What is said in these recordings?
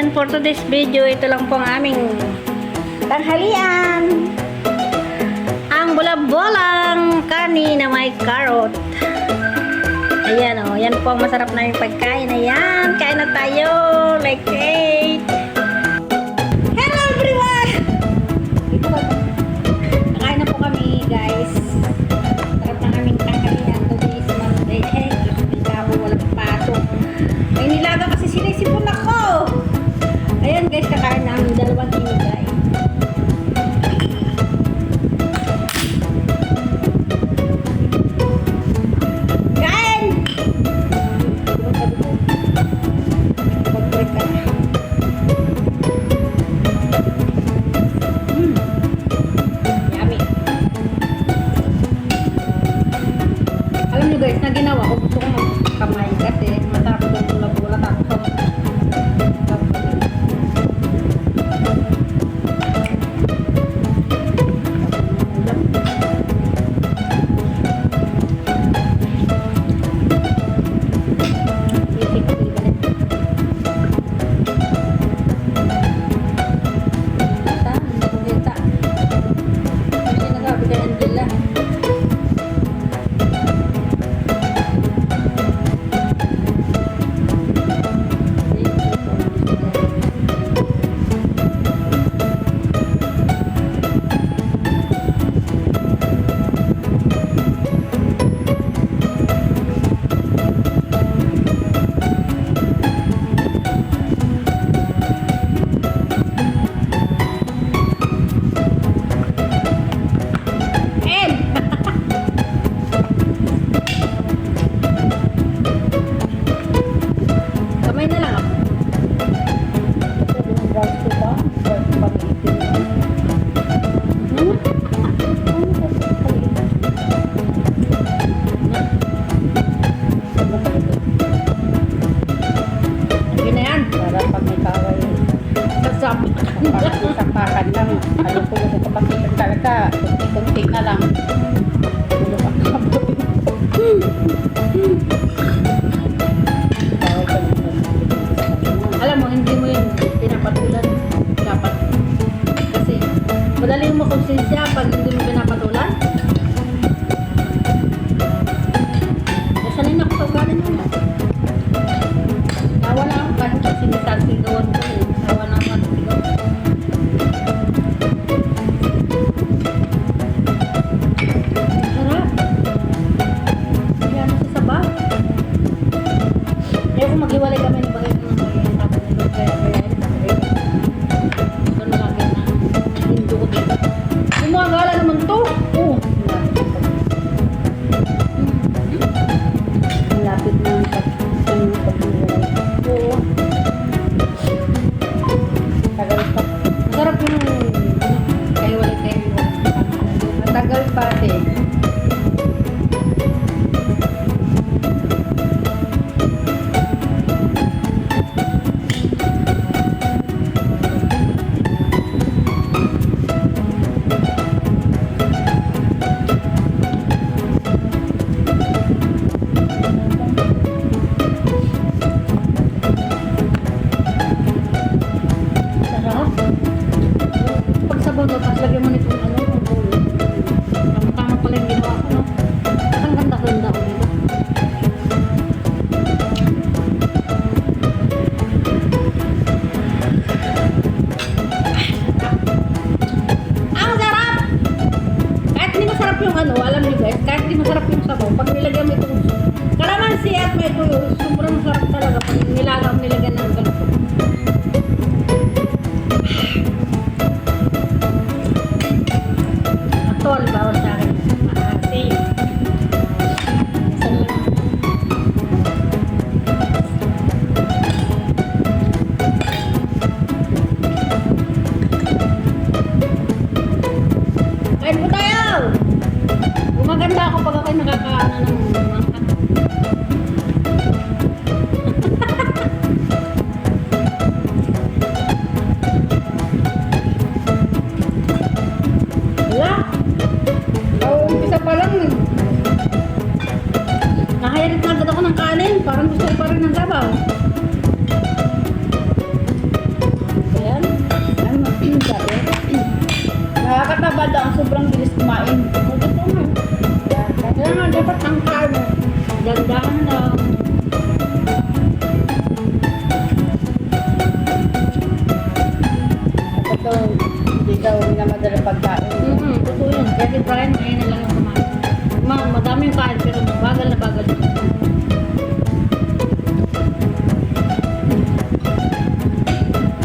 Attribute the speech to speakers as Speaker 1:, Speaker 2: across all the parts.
Speaker 1: Ayan, for today's video, ito lang po ang aming tanghalian. Ang bola-bolang karni na may carrot. Ayan o, yan po ang masarap na yung pagkain. Ayan, kain na tayo. Like cake. Hello everyone! Nakain na po kami guys. Sarap ng aming tanghalian. Today is Monday. Hindi ka po walang pasok. May nilaga kasi sinisipon ako. Ayan guys, kakain namin dalawang tinigay. Guys, na ginawa ko, gusto ko magkamay kasi masarap yung bula-bula tapos sampakan lang. Ano po ko kapasitan talaga. Kunti na lang. Alam mo, hindi mo yun pinapatulan. Dapat. Kasi, madali mo konsensya pag hindi mo pinapatulan. Nasalin ako sa ugalan mo. Nawa na ako kahit sinisasigawan ko. Nawa na ako sigaw. Maghiwalay kami ng bagay ng mga tapos nito kaya ito na lang yan ang hindo ko dito. Yung mga gala naman to. Oo. Malapit na ang paghiwalay. Oo. Dandahan lang.
Speaker 2: At ito, hindi daw minamadali pagkain.
Speaker 1: Totoo yun. Kaya si Brian, ngayon na lang yung kumain. Madami yung kain, pero bagal na bagal.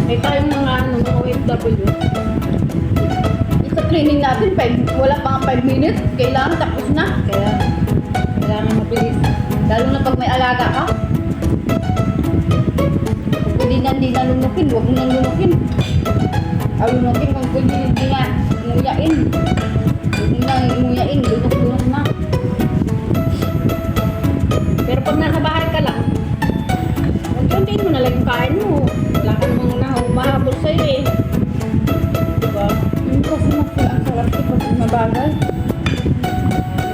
Speaker 1: May tayong mga mga OFW.
Speaker 2: Ito training natin, wala pa nga 5 minutes. Kailangan tapos na.
Speaker 1: Kaya, kailangan mabilis.
Speaker 2: Lalo na pag may alaga ka. Kung pwede na hindi na lumukin, huwag mo nang lumukin. Lumukin kung pwede hindi na nguyain. Hindi na nguyain, lunok-lunok na.
Speaker 1: Pero pag nasa bahay ka lang, unti-untiin mo na lang yung kain mo. Wala ka namang mahabol sa'yo eh. Diba?
Speaker 2: Hindi kasi magpula ang sarap ko pag mabagal.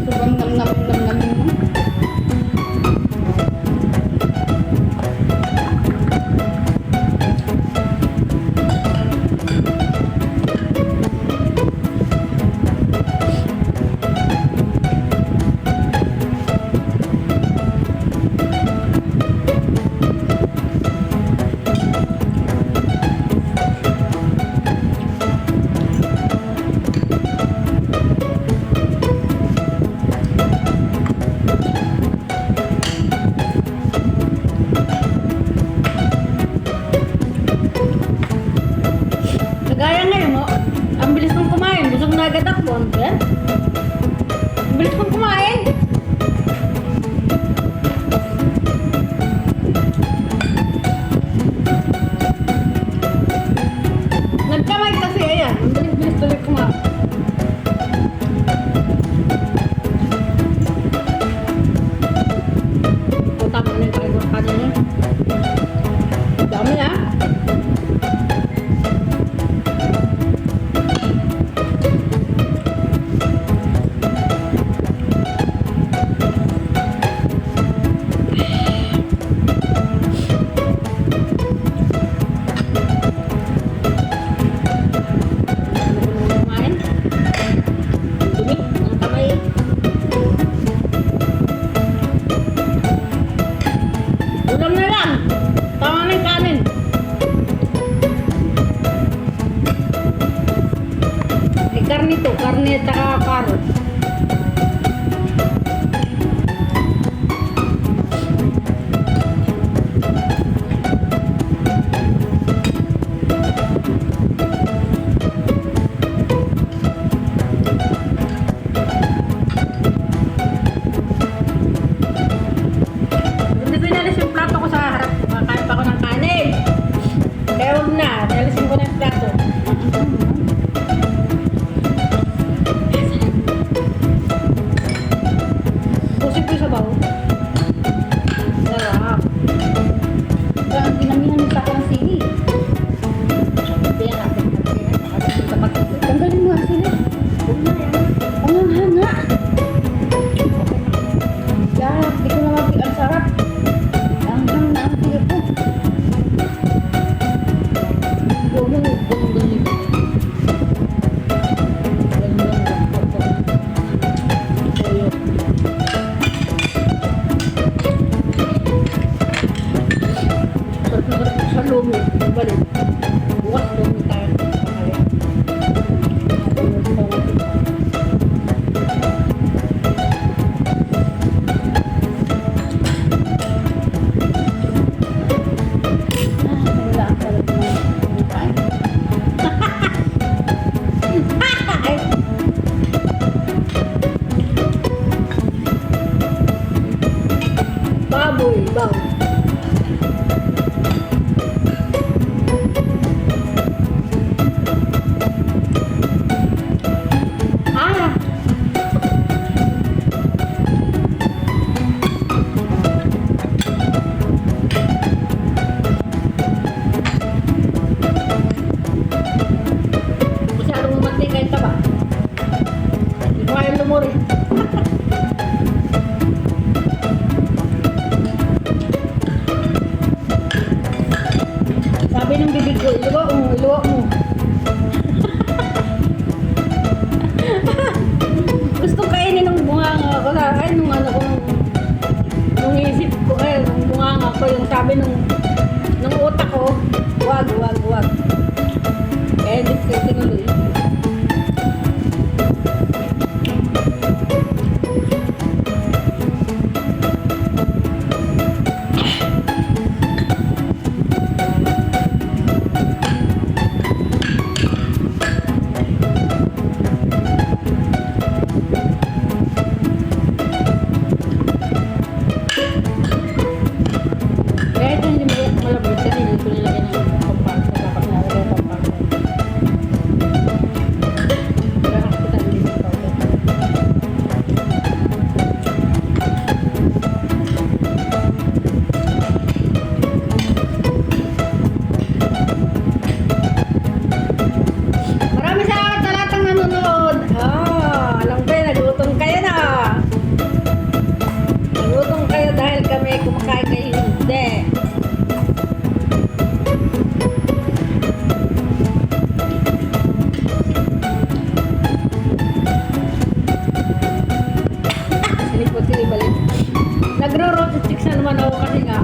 Speaker 2: Sobrang nam-nam-nam-namin mo.
Speaker 1: Kagaya ngayon mo, ang bilis kong kumain. Busog na agad ako. Ano yan? Ang bilis kong kumain. Nagkamay kasi, ayan. Ang bilis-bilis tuloy kumain. O, tama na yung kain ko kanina. Dami ah. Kumain. Dumi ng kamay. Ulam na lang. Tama na yung kanin. May karne to. Karne at saka carrot. Hindi ko inalis yung plato ko sa harap. Kakain pa ako ng kanin. Kaya huwag na. Nalisin ko na yung plato. Pusip ko yung sabaw. Sarap.
Speaker 2: Parang ginamihan mo sa akin ng sili.
Speaker 1: Hindi yan natin.
Speaker 2: Tanggalin mo ang sili. Ang hanga. Yan, di ko na mabig ang sarap. Ang hang na ang sili ko.
Speaker 1: Sa lumi, balik. Bukas lumi tayo.
Speaker 2: Wala ang sarap ng kain.
Speaker 1: Baboy, baboy. Ah! Masyadong umatay kahit taba. Hindi ko kaya lumuri. Sabi ng bibig ko, iluwa mo, iluwa mo. Gusto kainin ng bunganga ko sa akin, nung ano ko, isip ko, nung bunganga ko, yung sabi nung utak ko, wag. Kaya hindi ko tinuloy. Kaya ito hindi malabot kasi hindi ko nilagyan ng compartment. Dapat nilagyan ng compartment. Kaya ako kita hindi ng powder. Maraming salamat sa lahat ng nanonood. Alam ko nagutom kayo na. Nagutom kayo dahil kami kumakain kayo hindi. Sinipot-sinibalik. Nagro-rotistik na naman ako kasi nga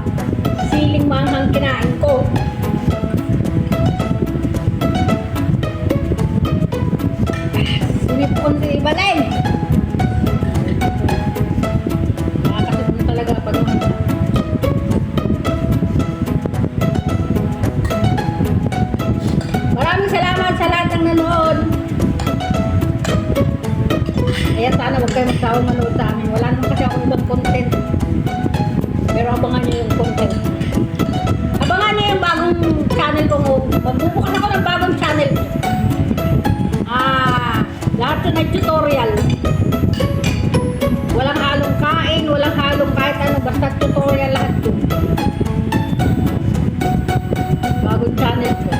Speaker 1: siling manghang kinain ko. Sinipot-sinibalik. Nakakasip mo talaga pag maraming salamat sa lahat ng nanood. Kaya sana huwag kayo magsawang manood sa amin. Wala naman kasi akong ibang content. Pero abangan nyo yung content. Abangan nyo yung bagong channel ko. Magbubukas ako ng bagong channel. Lahat yun ay tutorial. Walang halong kain, walang halong kahit ano. Basta tutorial lahat yun. Bagong channel ko.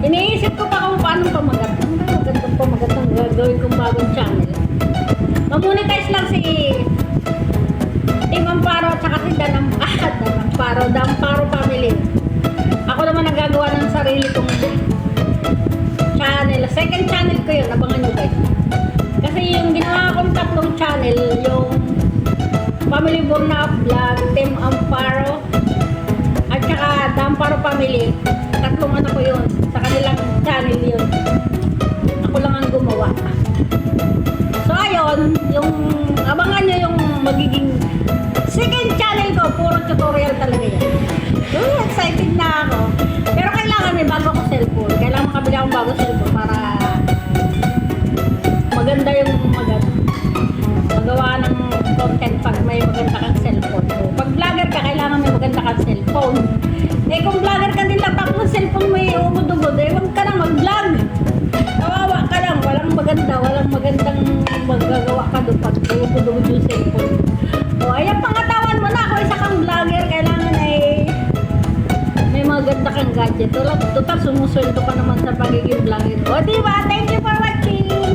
Speaker 1: Iniisip ko pa kung paano pamagat. Magandang gagawin kong bagong channel. Mamonetize lang si Team Amparo at saka si Dan Amparo family. Ako naman nagagawa ng sarili kong channel. Second channel ko yun. Abangan nyo guys. Kasi yung ginawa kong tatlong channel, yung Family Burnout Vlog, Team Amparo, at saka The Amparo Family. Tatlong ano ko yun. Sa kanilang channel yun. Ako lang ang gumawa. So ayun, yung abangan nyo yung magiging second channel ko. Puro tutorial talaga yan. Excited na ako. Pero kailangan may bago ako cellphone. Kailangan makabili akong bago cellphone para maganda yung magawa ng content pag may maganda kang cellphone. So, pag vlogger ka, kailangan may maganda kang cellphone. Eh kung vlogger ka din lang, tatlong cellphone may umudugod, eh wag ka nang mag-vlog. Kawawa ka lang, walang magandang magagawa ka doon pag umudugod yung cellphone. O ayan, pangatawan mo na kung isa kang vlogger, kailangan ay may maganda kang gadget. Total, sumusunod ka naman sa pagiging vlogger. O diba? Thank you for watching!